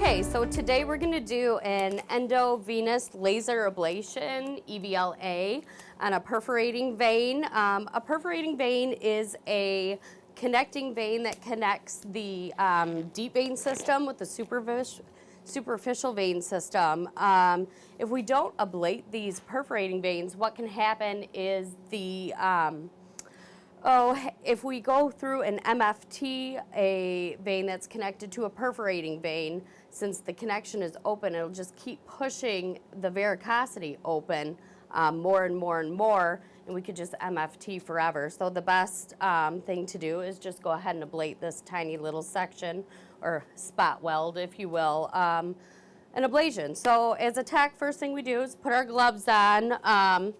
Okay, so today we're going to do an endovenous laser ablation, EVLA, on a perforating vein. A perforating vein is a connecting vein that connects the deep vein system with the superficial vein system. If we don't ablate these perforating veins, what can happen is if we go through an MFT, a vein that's connected to a perforating vein, since the connection is open, it'll just keep pushing the varicosity open more and more and more, and we could just MFT forever. So the best thing to do is just go ahead and ablate this tiny little section, or spot weld, if you will, an ablation. So as a tech, first thing we do is put our gloves on.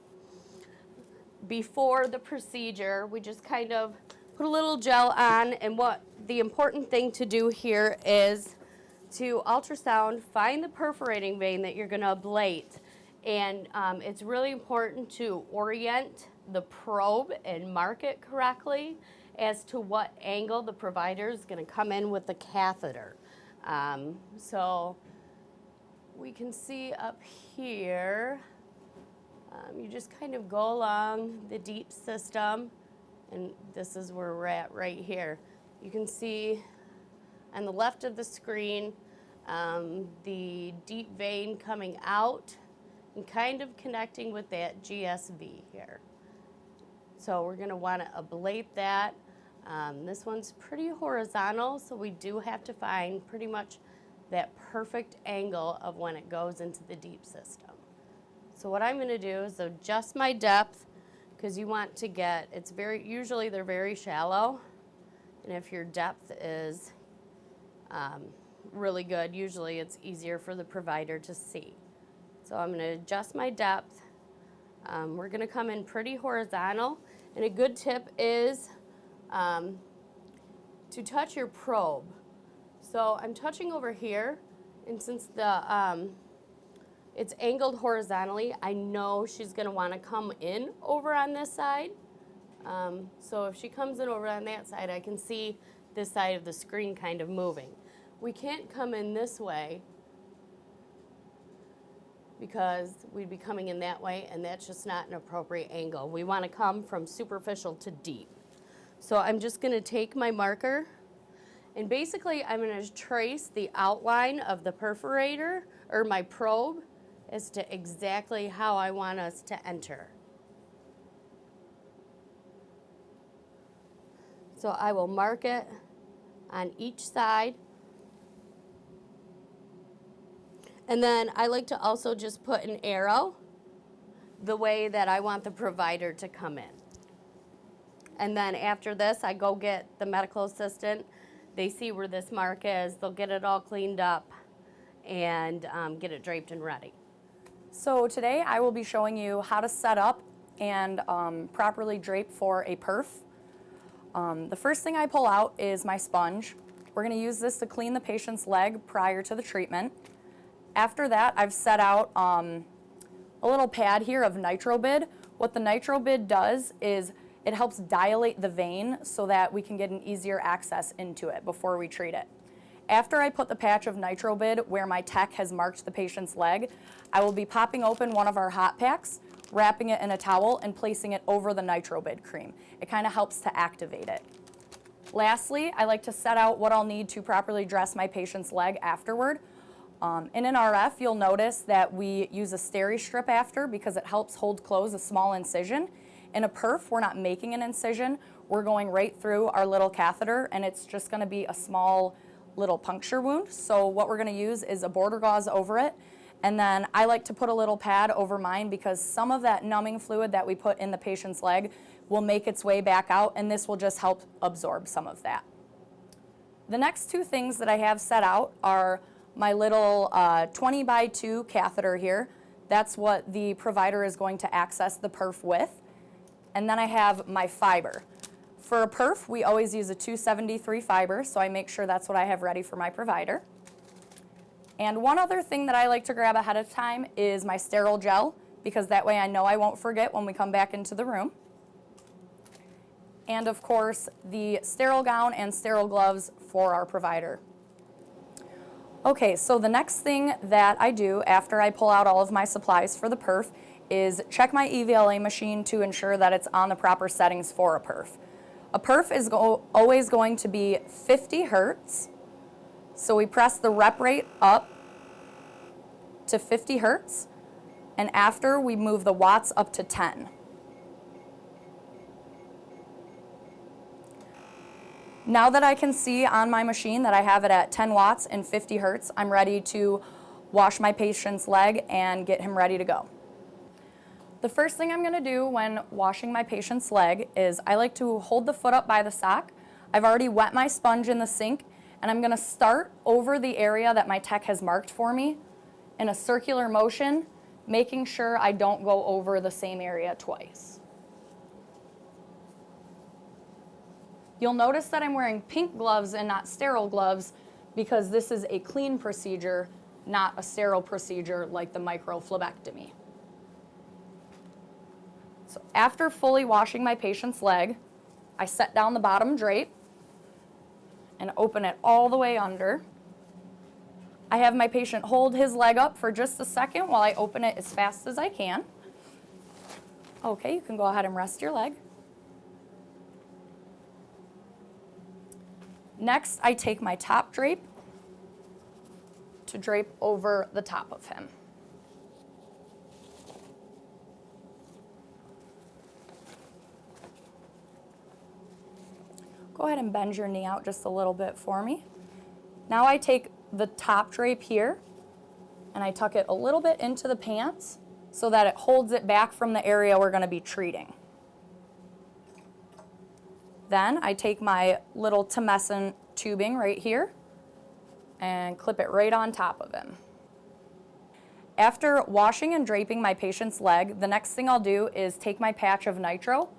Before the procedure, we just kind of put a little gel on, and what the important thing to do here is to ultrasound, find the perforating vein that you're going to ablate, and it's really important to orient the probe and mark it correctly as to what angle the provider is going to come in with the catheter. So we can see up here. You just kind of go along the deep system, and this is where we're at right here. You can see on the left of the screen the deep vein coming out and kind of connecting with that GSV here. So we're going to want to ablate that. This one's pretty horizontal, so we do have to find pretty much that perfect angle of when it goes into the deep system. So what I'm going to do is adjust my depth, because you want to get, usually they're very shallow, and if your depth is really good, usually it's easier for the provider to see. So I'm going to adjust my depth. We're going to come in pretty horizontal, and a good tip is to touch your probe. So I'm touching over here, and since it's angled horizontally, I know she's going to want to come in over on this side. So if she comes in over on that side, I can see this side of the screen kind of moving. We can't come in this way because we'd be coming in that way, and that's just not an appropriate angle. We want to come from superficial to deep. So I'm just going to take my marker, and basically I'm going to trace the outline of the perforator, or my probe, as to exactly how I want us to enter. So I will mark it on each side. And then I like to also just put an arrow the way that I want the provider to come in. And then after this, I go get the medical assistant. They see where this mark is. They'll get it all cleaned up and get it draped and ready. So today I will be showing you how to set up and properly drape for a perf. The first thing I pull out is my sponge. We're going to use this to clean the patient's leg prior to the treatment. After that, I've set out a little pad here of NitroBid. What the NitroBid does is it helps dilate the vein so that we can get an easier access into it before we treat it. After I put the patch of NitroBid where my tech has marked the patient's leg, I will be popping open one of our hot packs, wrapping it in a towel, and placing it over the NitroBid cream. It kind of helps to activate it. Lastly, I like to set out what I'll need to properly dress my patient's leg afterward. In an RF, you'll notice that we use a steri strip after because it helps hold close a small incision. In a perf, we're not making an incision. We're going right through our little catheter, and it's just going to be a small little puncture wound. So what we're going to use is a border gauze over it, and then I like to put a little pad over mine because some of that numbing fluid that we put in the patient's leg will make its way back out, and this will just help absorb some of that. The next two things that I have set out are my little 20 by 2 catheter here. That's what the provider is going to access the perf with. And then I have my fiber. For a perf, we always use a 273 fiber, so I make sure that's what I have ready for my provider. And one other thing that I like to grab ahead of time is my sterile gel, because that way I know I won't forget when we come back into the room. And of course, the sterile gown and sterile gloves for our provider. Okay, so the next thing that I do after I pull out all of my supplies for the perf is check my EVLA machine to ensure that it's on the proper settings for a perf. A perf is always going to be 50 hertz, so we press the rep rate up to 50 hertz, and after we move the watts up to 10. Now that I can see on my machine that I have it at 10 watts and 50 hertz, I'm ready to wash my patient's leg and get him ready to go. The first thing I'm going to do when washing my patient's leg is I like to hold the foot up by the sock. I've already wet my sponge in the sink, and I'm going to start over the area that my tech has marked for me in a circular motion, making sure I don't go over the same area twice. You'll notice that I'm wearing pink gloves and not sterile gloves because this is a clean procedure, not a sterile procedure like the microphlebectomy. So after fully washing my patient's leg, I set down the bottom drape and open it all the way under. I have my patient hold his leg up for just a second while I open it as fast as I can. Okay, you can go ahead and rest your leg. Next, I take my top drape to drape over the top of him. Go ahead and bend your knee out just a little bit for me. Now I take the top drape here and I tuck it a little bit into the pants so that it holds it back from the area we're going to be treating. Then I take my little tumescent tubing right here and clip it right on top of him. After washing and draping my patient's leg, the next thing I'll do is take my patch of nitro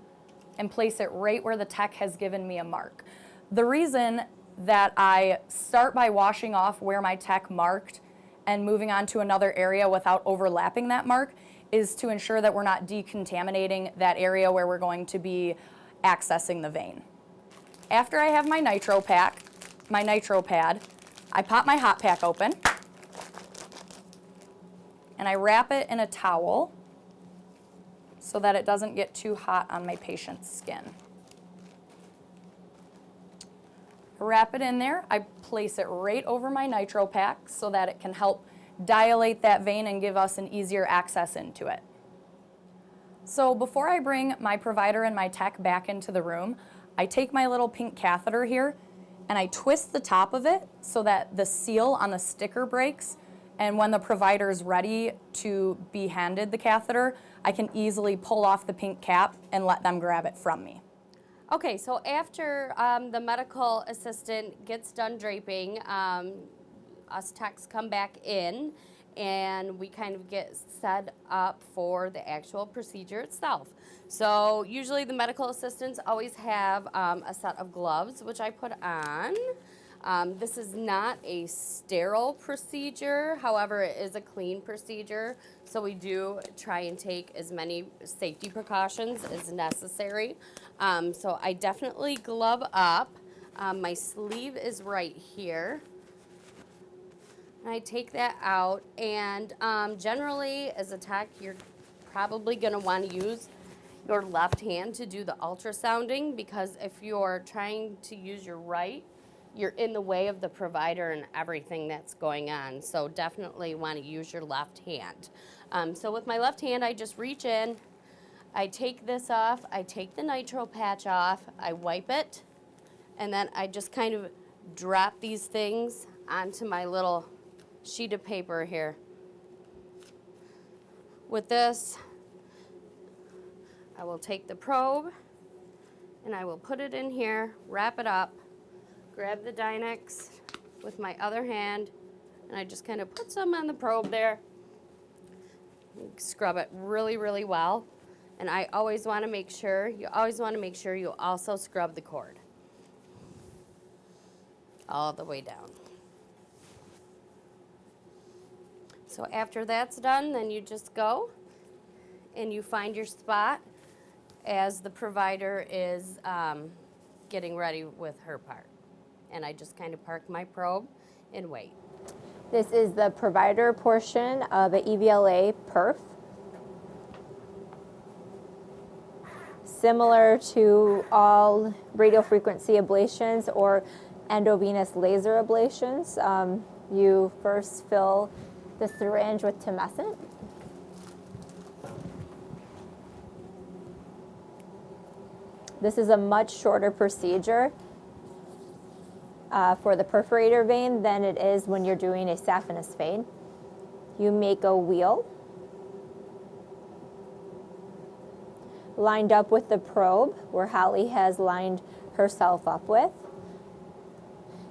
and place it right where the tech has given me a mark. The reason that I start by washing off where my tech marked and moving on to another area without overlapping that mark is to ensure that we're not decontaminating that area where we're going to be accessing the vein. After I have my nitro pad, I pop my hot pack open and I wrap it in a towel so that it doesn't get too hot on my patient's skin. I wrap it in there, I place it right over my nitro pack so that it can help dilate that vein and give us an easier access into it. So before I bring my provider and my tech back into the room, I take my little pink catheter here and I twist the top of it so that the seal on the sticker breaks, and when the provider is ready to be handed the catheter, I can easily pull off the pink cap and let them grab it from me. Okay, so after the medical assistant gets done draping, us techs come back in and we kind of get set up for the actual procedure itself. So usually the medical assistants always have a set of gloves, which I put on. This is not a sterile procedure, however, it is a clean procedure, so we do try and take as many safety precautions as necessary. So I definitely glove up. My sleeve is right here. And I take that out, and generally, as a tech, you're probably going to want to use your left hand to do the ultrasounding, because if you're trying to use your right, you're in the way of the provider and everything that's going on. So definitely want to use your left hand. So with my left hand, I just reach in, I take this off, I take the nitro patch off, I wipe it, and then I just kind of drop these things onto my little sheet of paper here. With this, I will take the probe and I will put it in here, wrap it up, grab the Dynex with my other hand, and I just kind of put some on the probe there. Scrub it really, really well. And I always want to make sure, you also scrub the cord all the way down. So after that's done, then you just go and you find your spot as the provider is getting ready with her part. And I just kind of park my probe and wait. This is the provider portion of an EVLA perf. Similar to all radiofrequency ablations or endovenous laser ablations, you first fill the syringe with tumescent. This is a much shorter procedure for the perforator vein than it is when you're doing a saphenous vein. You make a wheel lined up with the probe where Holly has lined herself up with.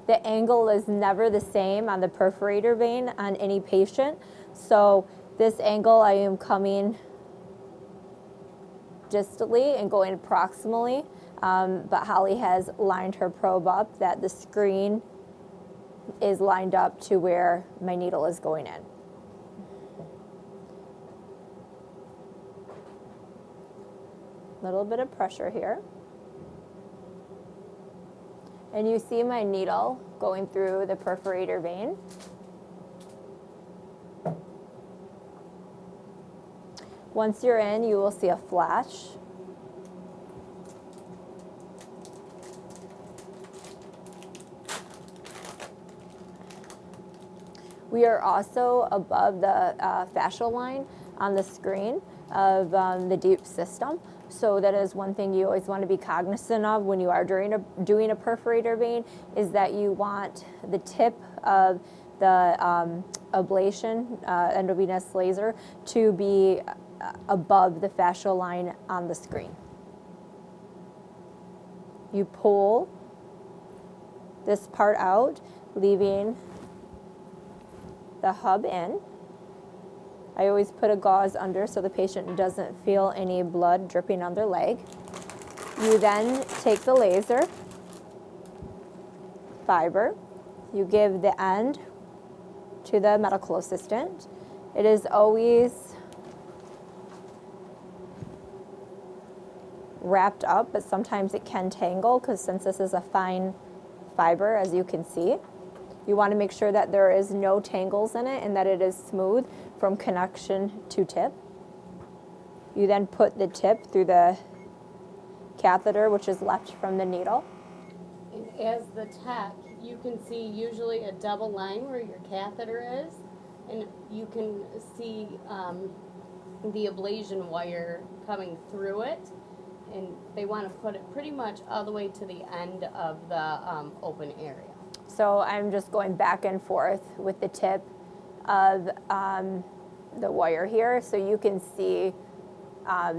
The angle is never the same on the perforator vein on any patient. So this angle, I am coming distally and going proximally, but Holly has lined her probe up that the screen is lined up to where my needle is going in. Little bit of pressure here. And you see my needle going through the perforator vein. Once you're in, you will see a flash. We are also above the fascial line on the screen of the deep system. So that is one thing you always want to be cognizant of when you are doing a perforator vein, is that you want the tip of the ablation, endovenous laser, to be above the fascial line on the screen. You pull this part out, leaving the hub in. I always put a gauze under so the patient doesn't feel any blood dripping on their leg. You then take the laser fiber. You give the end to the medical assistant. It is always wrapped up, but sometimes it can tangle because since this is a fine fiber, as you can see, you want to make sure that there is no tangles in it and that it is smooth from connection to tip. You then put the tip through the catheter, which is left from the needle. And as the tech, you can see usually a double line where your catheter is, and you can see the ablation wire coming through it, and they want to put it pretty much all the way to the end of the open area. So I'm just going back and forth with the tip of the wire here, so you can see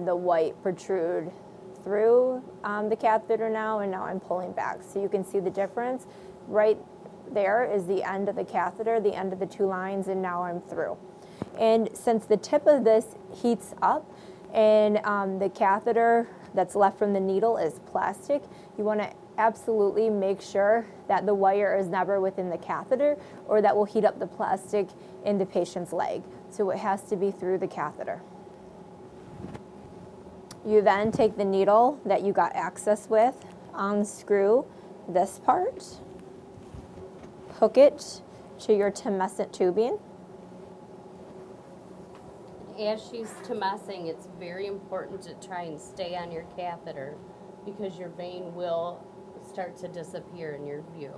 the white protrude through the catheter now, and now I'm pulling back. So you can see the difference. Right there is the end of the catheter, the end of the two lines, and now I'm through. And since the tip of this heats up and the catheter that's left from the needle is plastic, you want to absolutely make sure that the wire is never within the catheter, or that will heat up the plastic in the patient's leg. So it has to be through the catheter. You then take the needle that you got access with, unscrew this part, hook it to your tumescent tubing. As she's tumescing, it's very important to try and stay on your catheter because your vein will start to disappear in your view.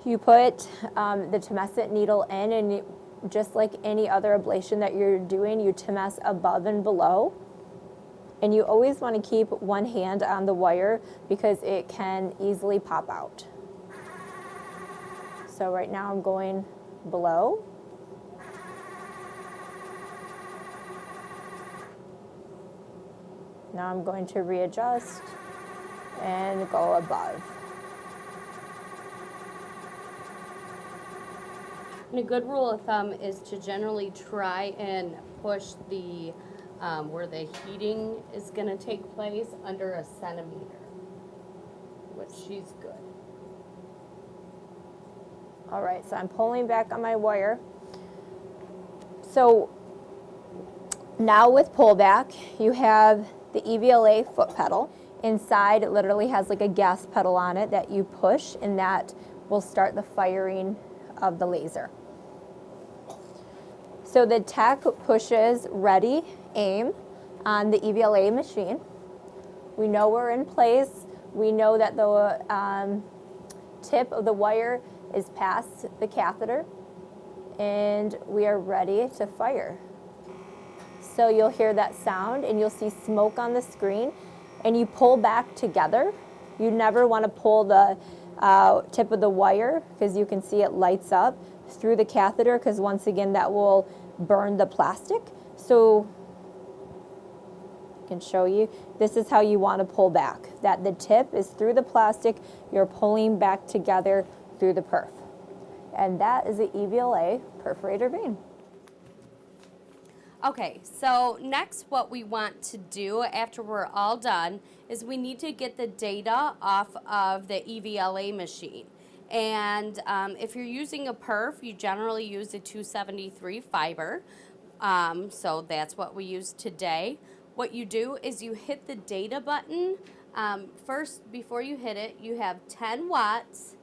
You put the tumescent needle in, and just like any other ablation that you're doing, you tumesce above and below. And you always want to keep one hand on the wire because it can easily pop out. So right now I'm going below. Now I'm going to readjust and go above. And a good rule of thumb is to generally try and push the where the heating is going to take place under a centimeter, which she's good. All right, so I'm pulling back on my wire. So now with pullback, you have the EVLA foot pedal. Inside, it literally has like a gas pedal on it that you push, and that will start the firing of the laser. So the tech pushes ready, aim on the EVLA machine. We know we're in place. We know that the tip of the wire is past the catheter, and we are ready to fire. So you'll hear that sound and you'll see smoke on the screen, and you pull back together. You never want to pull the tip of the wire, because you can see it lights up through the catheter, because once again that will burn the plastic. So I can show you, this is how you want to pull back, that the tip is through the plastic, you're pulling back together through the perf. And that is the EVLA perforator vein. Okay, so next what we want to do after we're all done is we need to get the data off of the EVLA machine. And if you're using a perf, you generally use a 273 fiber. So that's what we use today. What you do is you hit the data button. First, before you hit it, you have 10 watts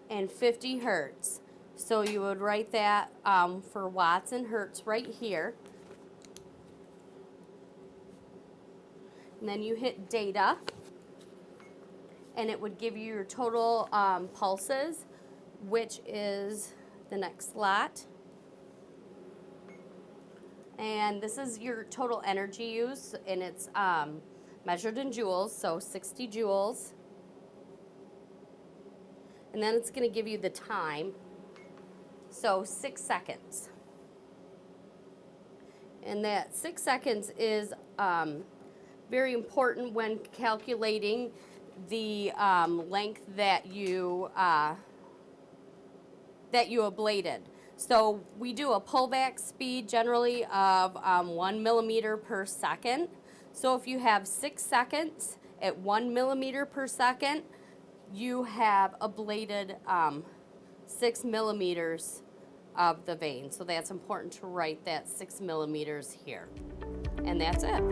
and 50 hertz. So you would write that for watts and hertz right here. And then you hit data, and it would give you your total pulses, which is the next slot. And this is your total energy use, and it's measured in joules, so 60 joules. And then it's going to give you the time, so 6 seconds. And that 6 seconds is very important when calculating the length that you ablated. So we do a pullback speed generally of 1 millimeter per second. So if you have 6 seconds at 1 millimeter per second, you have ablated 6 millimeters of the vein. So that's important to write that 6 millimeters here. And that's it.